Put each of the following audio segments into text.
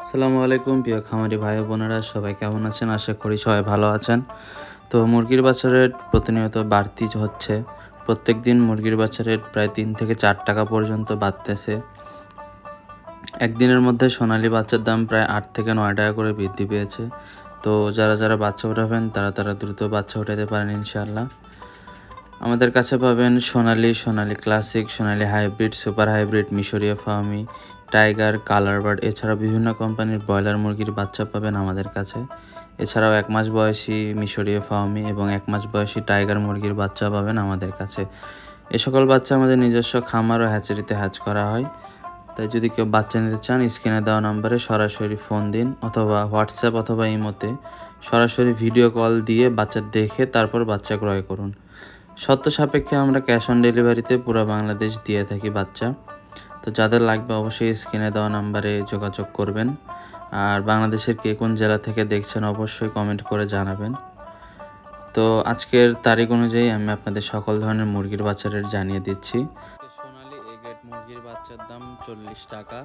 আসসালামু আলাইকুম প্রিয় খামারি ভাই বোনেরা, সবাই কেমন আছেন? আশা করি সবাই ভালো আছেন। তো মুরগির বাচ্চা রেট প্রতিনিয়ত বাড়তি হচ্ছে। প্রত্যেক দিন মুরগির বাচ্চা রেট প্রায় 3 থেকে 4 টাকা পর্যন্ত বাড়তেছে। একদিনের মধ্যে সোনালী বাচ্চার দাম প্রায় 8 থেকে 9 টাকা করে বৃদ্ধি পেয়েছে। তো যারা বাচ্চা ওঠাবেন তারা দ্রুত বাচ্চা উঠাতে পারেন ইনশাআল্লাহ। আমাদের কাছে পাবেন সোনালী ক্লাসিক, সোনালী হাইব্রিড, সুপার হাইব্রিড, মিশরীয় ফার্মি, টাইগার, কালার বার্ড, এছাড়াও বিভিন্ন কোম্পানির ব্রয়লার মুরগির বাচ্চা পাবেন আমাদের কাছে। এছাড়াও 1 মাস বয়সী মিশরীয় ফার্মি এবং 1 মাস বয়সী টাইগার মুরগির বাচ্চা পাবেন আমাদের কাছে। এ সকল বাচ্চা আমাদের নিজস্ব খামার ও হ্যাচারিতে হ্যাচ করা হয়। তাই যদি কেউ বাচ্চা নিতে চান, স্ক্রিনে দেওয়া নম্বরে সরাসরি ফোন দিন, অথবা হোয়াটসঅ্যাপ অথবা ইমোতে সরাসরি ভিডিও কল দিয়ে বাচ্চা দেখে তারপর বাচ্চা ক্রয় করুন। শর্ত সাপেক্ষে আমরা ক্যাশ অন ডেলিভারিতে পুরো বাংলাদেশ দিয়ে থাকি বাচ্চা। তো যাদের লাগবে অবশ্যই স্ক্রিনে দেওয়া নাম্বারে যোগাযোগ করবেন। আর বাংলাদেশের কে কোন জেলা থেকে দেখছেন অবশ্যই কমেন্ট করে জানাবেন। তো আজকের তারিখ অনুযায়ী আমি আপনাদের সকল ধরনের মুরগির বাচ্চা রেট জানিয়ে দিচ্ছি। সোনালী এ গ্রেড মুরগির বাচ্চার দাম 40 টাকা,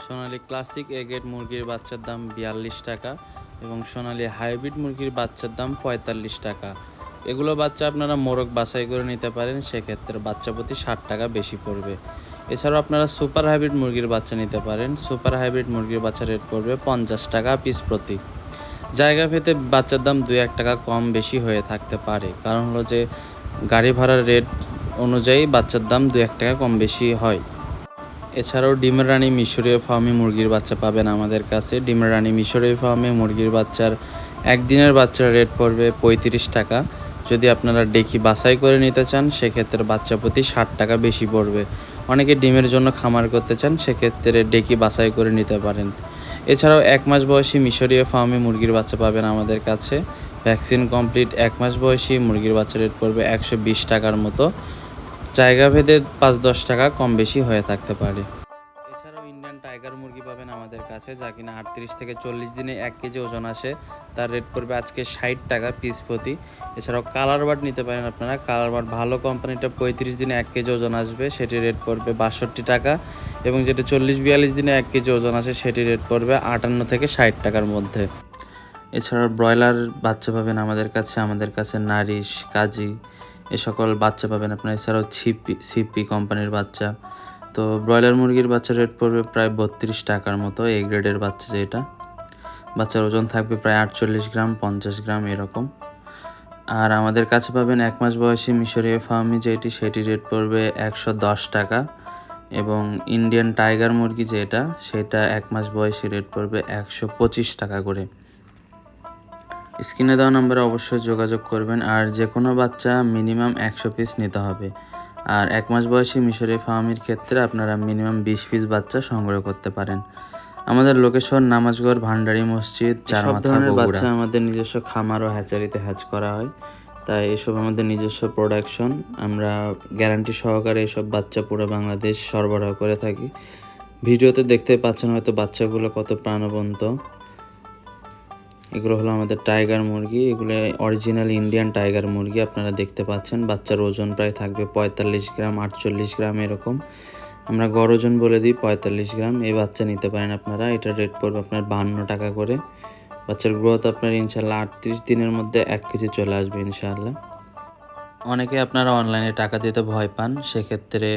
সোনালী ক্লাসিক এ গ্রেড মুরগির বাচ্চার দাম 42 টাকা এবং সোনালী হাইব্রিড মুরগির বাচ্চার দাম 45 টাকা। এগুলো বাচ্চা আপনারা মোরগ বাছাই করে নিতে পারেন, সেক্ষেত্রে বাচ্চা প্রতি 60 টাকা বেশি পড়বে। এছাড়াও আপনারা সুপার হাইব্রিড মুরগির বাচ্চা নিতে পারেন। সুপার হাইব্রিড মুরগির বাচ্চা রেট পড়বে 50 টাকা পিস প্রতি। জায়গা ভেদে বাচ্চার দাম 2-1 টাকা কম বেশি হয়ে থাকতে পারে, কারণ হলো যে গাড়ি ভাড়ার রেট অনুযায়ী বাচ্চার দাম 2-1 টাকা কম বেশি হয়। এছাড়াও ডিমের রানী মিশরীয় ফার্মি মুরগির বাচ্চা পাবেন আমাদের কাছে। ডিমের রানী মিশরীয় ফার্মি মুরগির বাচ্চার একদিনের বাচ্চার রেট পড়বে 35 টাকা। যদি আপনারা ডেকি বাছাই করে নিতে চান, সেক্ষেত্রে বাচ্চা প্রতি 60 টাকা বেশি পড়বে। অনেকে ডিমের জন্য খামার করতে চান, সেক্ষেত্রে ডেকি বাছাই করে নিতে পারেন। এছাড়াও 1 মাস বয়সী মিশরীয় ফার্মি মুরগির বাচ্চা পাবেন আমাদের কাছে। ভ্যাকসিন কমপ্লিট 1 মাস বয়সী মুরগির বাচ্চা রেট পড়বে 120 টাকার মতো। জায়গা ভেদে 5-10 টাকা কম বেশি হয়ে থাকতে পারে। এছাড়াও ইন্ডিয়ান টাইগার মুরগি পাবেন আমাদের কাছে, যা কিনা 38 থেকে 40 দিনে 1 কেজি ওজন আসে। তার রেট পড়বে আজকে 60 টাকা পিস প্রতি। এছাড়াও কালার বার্ড নিতে পারেন আপনারা। কালার বার্ড ভালো কোম্পানিটা 35 দিনে 1 কেজি ওজন আসবে, সেটির রেট পড়বে 62 টাকা। এবং যেটা 40-42 দিনে 1 কেজি ওজন আসে, সেটির রেট পড়বে 58 থেকে 60 টাকার মধ্যে। এছাড়াও ব্রয়লার বাচ্চা পাবেন আমাদের কাছে নারিশ, কাজী এ সকল বাচ্চা পাবেন আপনারা। এছাড়াও সিপি কোম্পানির বাচ্চা। তো ব্রয়লার মুরগির বাচ্চার রেট পড়বে প্রায় 32 টাকার মতো। এই গ্রেডের বাচ্চা যেটা, বাচ্চার ওজন থাকবে প্রায় 48 গ্রাম 50 গ্রাম এরকম। আর আমাদের কাছে পাবেন 1 মাস বয়সী মিশরীয় ফার্মি সেটি রেট পড়বে 110 টাকা। এবং ইন্ডিয়ান টাইগার মুরগি যেটা, সেটা 1 মাস বয়সী রেট পড়বে 125 টাকা করে। স্ক্রিনে দেওয়া নম্বরে অবশ্যই যোগাযোগ করবেন। আর যে কোনো বাচ্চা মিনিমাম 100 পিস নিতে হবে। আর 1 মাস বয়সী মিশরীয় ফার্মির ক্ষেত্রে আপনারা মিনিমাম 20 পিস বাচ্চা সংগ্রহ করতে পারেন। আমাদের লোকেশন নামাজগড় ভান্ডারি মসজিদ, চারমাথা, বগুড়া। বাচ্চা আমাদের নিজস্ব খামার ও হ্যাচারিতে হ্যাচ করা হয়, তাই এসব আমাদের নিজস্ব প্রোডাকশন। আমরা গ্যারান্টি সহকারে এসব বাচ্চা পুরো বাংলাদেশ সরবরাহ করে থাকি। ভিডিওতে দেখতে পাচ্ছেন হয়তো বাচ্চাগুলো কত প্রাণবন্ত। এগুলো হলো আমাদের টাইগার মুরগি। এগুলো অরিজিনাল ইন্ডিয়ান টাইগার মুরগি। আপনারা দেখতে পাচ্ছেন বাচ্চার ওজন প্রায় থাকবে 45 গ্রাম 48 গ্রাম এরকম। আমরা গড় ওজন বলে দিই 45 গ্রাম। এই বাচ্চা নিতে পারেন আপনারা। এটার রেট পড়বে আপনার 52 টাকা করে। বাচ্চার গ্রোথ আপনার ইনশাল্লাহ 38 দিনের মধ্যে 1 কেজি চলে আসবে ইনশাআল্লাহ। অনেকে আপনারা অনলাইনে টাকা দিতে ভয় পান, সেক্ষেত্রে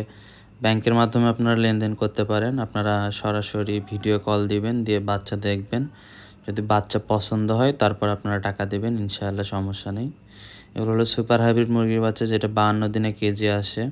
ব্যাংকের মাধ্যমে আপনারা লেনদেন করতে পারেন। আপনারা সরাসরি ভিডিও কল দিবেন, দিয়ে বাচ্চা দেখবেন। যদি বাচ্চা পছন্দ হয় তারপর আপনারা টাকা দেবেন, ইনশাআল্লাহ সমস্যা নেই। এগুলো হলো সুপার হাইব্রিড মুরগির বাচ্চা, যেটা 52 দিনে কেজি আসে।